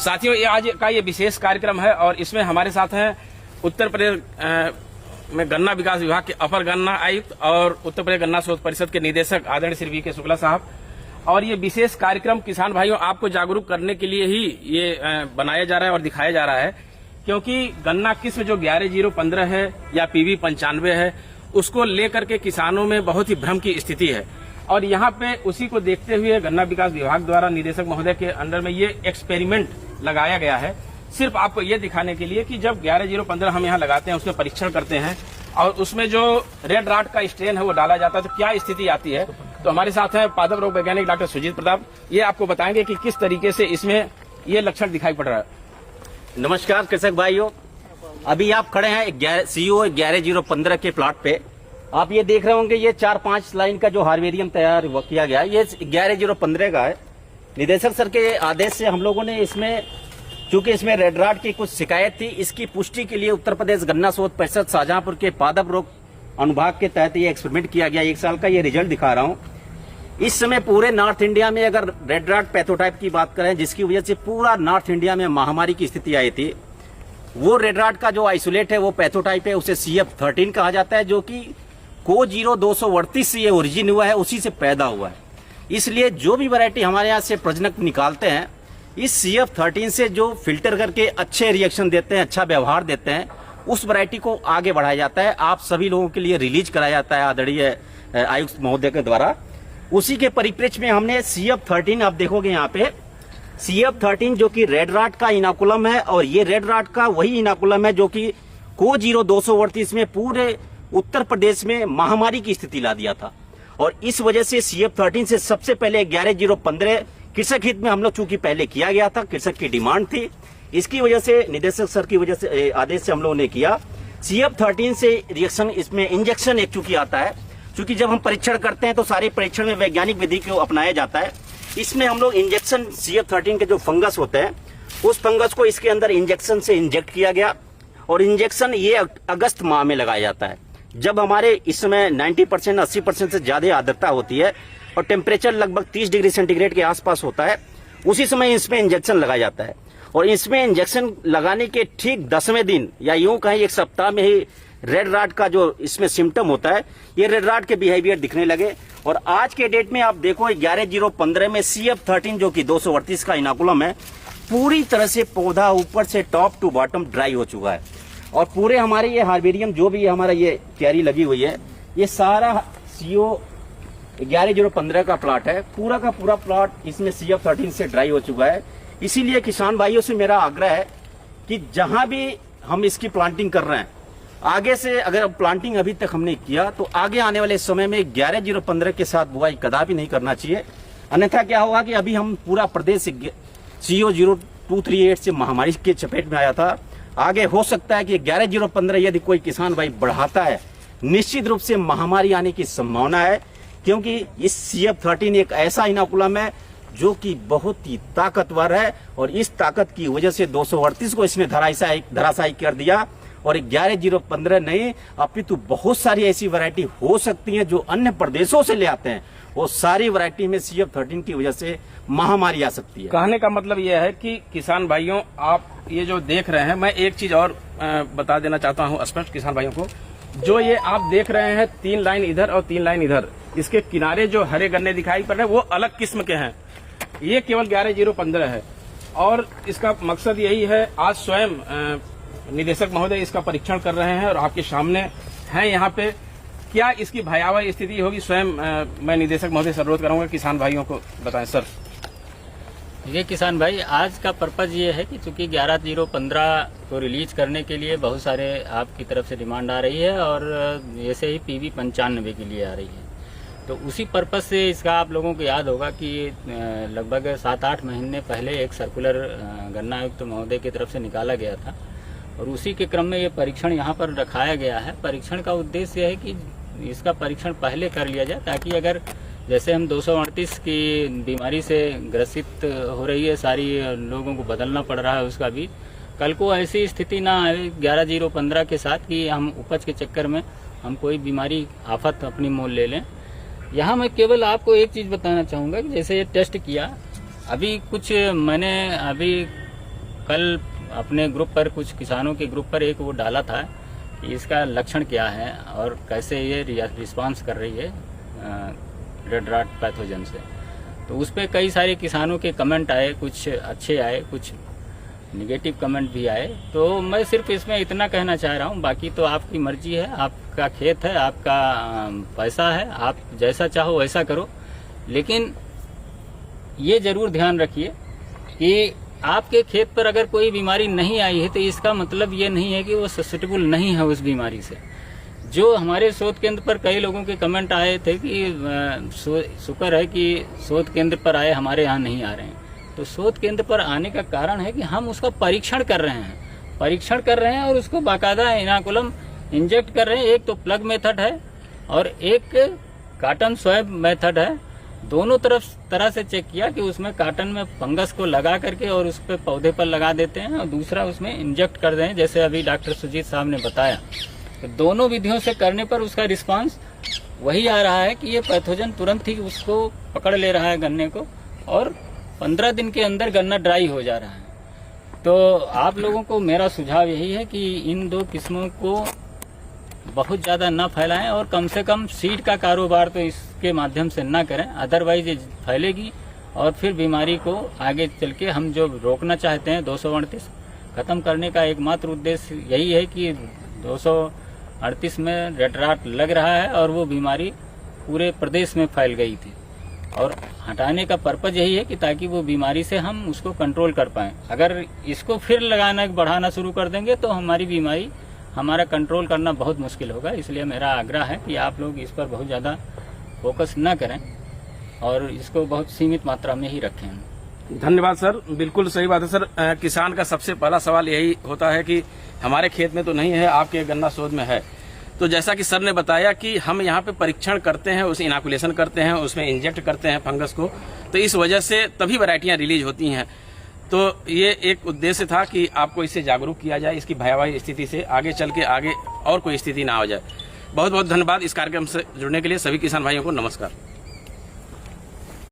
साथियों, ये आज का ये विशेष कार्यक्रम है और इसमें हमारे साथ हैं उत्तर प्रदेश में गन्ना विकास विभाग के अपर गन्ना आयुक्त और उत्तर प्रदेश गन्ना शोध परिषद के निदेशक आदरणीय श्री वी.के. शुक्ला साहब। और ये विशेष कार्यक्रम किसान भाइयों आपको जागरूक करने के लिए ही ये बनाया जा रहा है और दिखाया जा रहा है, क्योंकि गन्ना किस्म जो 11015 है या PV 95 है, उसको लेकर के किसानों में बहुत ही भ्रम की स्थिति है। और यहाँ पे उसी को देखते हुए गन्ना विकास विभाग द्वारा निदेशक महोदय के अंडर में ये एक्सपेरिमेंट लगाया गया है, सिर्फ आपको ये दिखाने के लिए कि जब 11015 हम यहाँ लगाते हैं, उसमें परीक्षण करते हैं और उसमें जो रेड राट का स्ट्रेन है वो डाला जाता है तो क्या स्थिति आती है। तो हमारे साथ हैं पादप रोग वैज्ञानिक डॉक्टर सुजीत प्रताप, ये आपको बताएंगे कि किस तरीके से इसमें ये लक्षण दिखाई पड़ रहा है। नमस्कार कृषक भाइयों, अभी आप खड़े हैं CO 11015 के प्लॉट पे। आप ये देख रहे होंगे, ये 4-5 लाइन का जो हार्वेरियम तैयार किया गया है, ये 11015 का है। निदेशक सर के आदेश से हम लोगों ने इसमें, चूंकि इसमें रेड राट की कुछ शिकायत थी, इसकी पुष्टि के लिए उत्तर प्रदेश गन्ना शोध परिषद शाहजहांपुर के पादप रोग अनुभाग के तहत ये एक्सपेरिमेंट किया गया। 1 साल का ये रिजल्ट दिखा रहा हूँ। इस समय पूरे नॉर्थ इंडिया में अगर रेड राट पैथोटाइप की बात करें, जिसकी वजह से पूरा नॉर्थ इंडिया में महामारी की स्थिति आई थी, वो रेड राट का जो आइसोलेट है वो पैथोटाइप है, उसे CF13 कहा जाता है, जो कि Co0238 से ये ओरिजिन हुआ है, उसी से पैदा हुआ है। इसलिए जो भी वैरायटी हमारे यहाँ से प्रजनक निकालते हैं, इस CF13 से जो फिल्टर करके अच्छे रिएक्शन देते हैं, अच्छा व्यवहार देते हैं, उस वैरायटी को आगे बढ़ाया जाता है। आप सभी लोगों के लिए रिलीज कराया जाता है आदरणीय आयुक्त महोदय के द्वारा। उसी के परिप्रेक्ष्य में हमने CF13, आप देखोगे यहाँ पे CF13 जो कि रेड राट का इनाकुलम है, और ये रेड राट का वही इनाकुलम है जो कि Co0238 में पूरे उत्तर प्रदेश में महामारी की स्थिति ला दिया था। और इस वजह से CF13 से सबसे पहले 11015 कृषक हित में हम लोग चूंकि पहले किया गया था, कृषक की डिमांड थी, इसकी वजह से निदेशक सर की वजह से आदेश से हम लोगों ने किया। CF13 से रिएक्शन, इसमें इंजेक्शन एक चूंकि आता है, चूंकि जब हम परीक्षण करते हैं तो सारे परीक्षण में वैज्ञानिक विधि को अपनाया जाता है। इसमें हम लोग इंजेक्शन CF13 के जो फंगस होते हैं, उस फंगस को इसके अंदर इंजेक्शन से इंजेक्ट किया गया, और इंजेक्शन ये अगस्त माह में लगाया जाता है, जब हमारे इस समय 90% 80% से ज्यादा आर्द्रता होती है और टेम्परेचर लगभग 30 डिग्री सेंटीग्रेड के आसपास होता है। उसी समय इसमें इंजेक्शन लगाया जाता है, और इसमें इंजेक्शन लगाने के ठीक 10वें दिन या यूं कहें 1 सप्ताह में ही रेड राट का जो इसमें सिम्टम होता है, ये रेड राट के बिहेवियर दिखने लगे। और आज के डेट में आप देखो 11015 में CF13 जो कि 238 का इनाकुलम है, पूरी तरह से पौधा ऊपर से टॉप टू बॉटम ड्राई हो चुका है। और पूरे हमारे ये हार्वेरियम जो भी हमारा ये क्यारी लगी हुई है, ये सारा CO 11015 का प्लॉट है। पूरा का पूरा प्लॉट इसमें CF13 से ड्राई हो चुका है। इसीलिए किसान भाइयों से मेरा आग्रह है कि जहां भी हम इसकी प्लांटिंग कर रहे हैं, आगे से अगर प्लांटिंग अभी तक हमने किया तो आगे आने वाले समय में 11015 के साथ बुआई कदापि नहीं करना चाहिए। अन्यथा क्या होगा कि अभी हम पूरा प्रदेश CO 0238 से महामारी के चपेट में आया था। आगे हो सकता है कि 11015 यदि कोई किसान भाई बढ़ाता है, निश्चित रूप से महामारी आने की संभावना है, क्योंकि इस CF13 एक ऐसा इनाकुलम है जो कि बहुत ही ताकतवर है, और इस ताकत की वजह से 238 को इसने धराशायी कर दिया। और 11015 नहीं, अपितु बहुत सारी ऐसी वैरायटी हो सकती हैं जो अन्य प्रदेशों से ले आते हैं, वो सारी वैरायटी में CF13 की वजह से महामारी आ सकती है। कहने का मतलब यह है कि किसान भाइयों, आप ये जो देख रहे हैं, मैं एक चीज और बता देना चाहता हूं स्पष्ट किसान भाइयों को, जो ये आप देख रहे हैं 3 लाइन इधर और 3 लाइन इधर, इसके किनारे जो हरे गन्ने दिखाई पड़ रहे हैं वो अलग किस्म के हैं। ये केवल 11015 है, और इसका मकसद यही है, आज स्वयं निदेशक महोदय इसका परीक्षण कर रहे हैं और आपके सामने हैं यहाँ पे। क्या इसकी भयावह स्थिति होगी, स्वयं मैं निदेशक महोदय से अनुरोध करूंगा किसान भाइयों को बताएं। सर, ये किसान भाई, आज का पर्पज ये है कि चूंकि 11015 को रिलीज करने के लिए बहुत सारे आपकी तरफ से डिमांड आ रही है, और ऐसे ही PV 95 के लिए आ रही है, तो उसी पर्पज से इसका आप लोगों को याद होगा कि लगभग 7-8 महीने पहले एक सर्कुलर गन्ना आयुक्त महोदय की तरफ से निकाला गया था, और उसी के क्रम में ये परीक्षण यहाँ पर रखाया गया है। परीक्षण का उद्देश्य है कि इसका परीक्षण पहले कर लिया जाए, ताकि अगर जैसे हम 238 की बीमारी से ग्रसित हो रही है, सारी लोगों को बदलना पड़ रहा है उसका भी, कल को ऐसी स्थिति ना आए 11015 के साथ कि हम उपज के चक्कर में हम कोई बीमारी आफत अपनी मोल ले लें। यहाँ मैं केवल आपको एक चीज़ बताना चाहूँगा कि जैसे ये टेस्ट किया, अभी कुछ मैंने अभी कल अपने ग्रुप पर, कुछ किसानों के ग्रुप पर एक वो डाला था कि इसका लक्षण क्या है और कैसे ये रिस्पांस कर रही है रेड रॉट पैथोजन से। तो उस पर कई सारे किसानों के कमेंट आए, कुछ अच्छे आए, कुछ निगेटिव कमेंट भी आए। तो मैं सिर्फ इसमें इतना कहना चाह रहा हूँ, बाकी तो आपकी मर्जी है, आपका खेत है, आपका पैसा है, आप जैसा चाहो वैसा करो। लेकिन ये जरूर ध्यान रखिए कि आपके खेत पर अगर कोई बीमारी नहीं आई है तो इसका मतलब ये नहीं है कि वो ससेप्टेबल नहीं है उस बीमारी से। जो हमारे शोध केंद्र पर कई लोगों के कमेंट आए थे कि शुक्र है कि शोध केंद्र पर आए, हमारे यहाँ नहीं आ रहे हैं। तो शोध केंद्र पर आने का कारण है कि हम उसका परीक्षण कर रहे हैं और उसको बाकायदा इनाकुलम इंजेक्ट कर रहे हैं। एक तो प्लग मेथड है और एक कॉटन स्वैब मेथड है। दोनों तरह से चेक किया कि उसमें कॉटन में फंगस को लगा करके और उस पर पौधे पर लगा देते हैं और दूसरा उसमें इंजेक्ट कर दें, जैसे अभी डॉक्टर सुजीत साहब ने बताया। तो दोनों विधियों से करने पर उसका रिस्पांस वही आ रहा है कि ये पैथोजन तुरंत ही उसको पकड़ ले रहा है गन्ने को और 15 दिन के अंदर गन्ना ड्राई हो जा रहा है। तो आप लोगों को मेरा सुझाव यही है कि इन दो किस्मों को बहुत ज़्यादा न फैलाएं और कम से कम सीड का कारोबार तो इसके माध्यम से ना करें, अदरवाइज ये फैलेगी और फिर बीमारी को आगे चल के हम जो रोकना चाहते हैं 238 खत्म करने का एकमात्र उद्देश्य यही है कि 238 में रेड रॉट लग रहा है और वो बीमारी पूरे प्रदेश में फैल गई थी और हटाने का पर्पज यही है कि ताकि वो बीमारी से हम उसको कंट्रोल कर पाएं। अगर इसको फिर लगाना बढ़ाना शुरू कर देंगे तो हमारी बीमारी हमारा कंट्रोल करना बहुत मुश्किल होगा। इसलिए मेरा आग्रह है कि आप लोग इस पर बहुत ज़्यादा फोकस न करें और इसको बहुत सीमित मात्रा में ही रखें। धन्यवाद सर, बिल्कुल सही बात है सर। किसान का सबसे पहला सवाल यही होता है कि हमारे खेत में तो नहीं है, आपके गन्ना शोध में है। तो जैसा कि सर ने बताया कि हम यहाँ पे परीक्षण करते हैं, उसे इनाकुलेशन करते हैं, उसमें इंजेक्ट करते हैं फंगस को, तो इस वजह से तभी वैरायटियां रिलीज होती हैं। तो ये एक उद्देश्य था कि आपको इससे जागरूक किया जाए, इसकी भयावह स्थिति से आगे चल के आगे और कोई स्थिति ना हो जाए। बहुत बहुत धन्यवाद इस कार्यक्रम से जुड़ने के लिए। सभी किसान भाइयों को नमस्कार।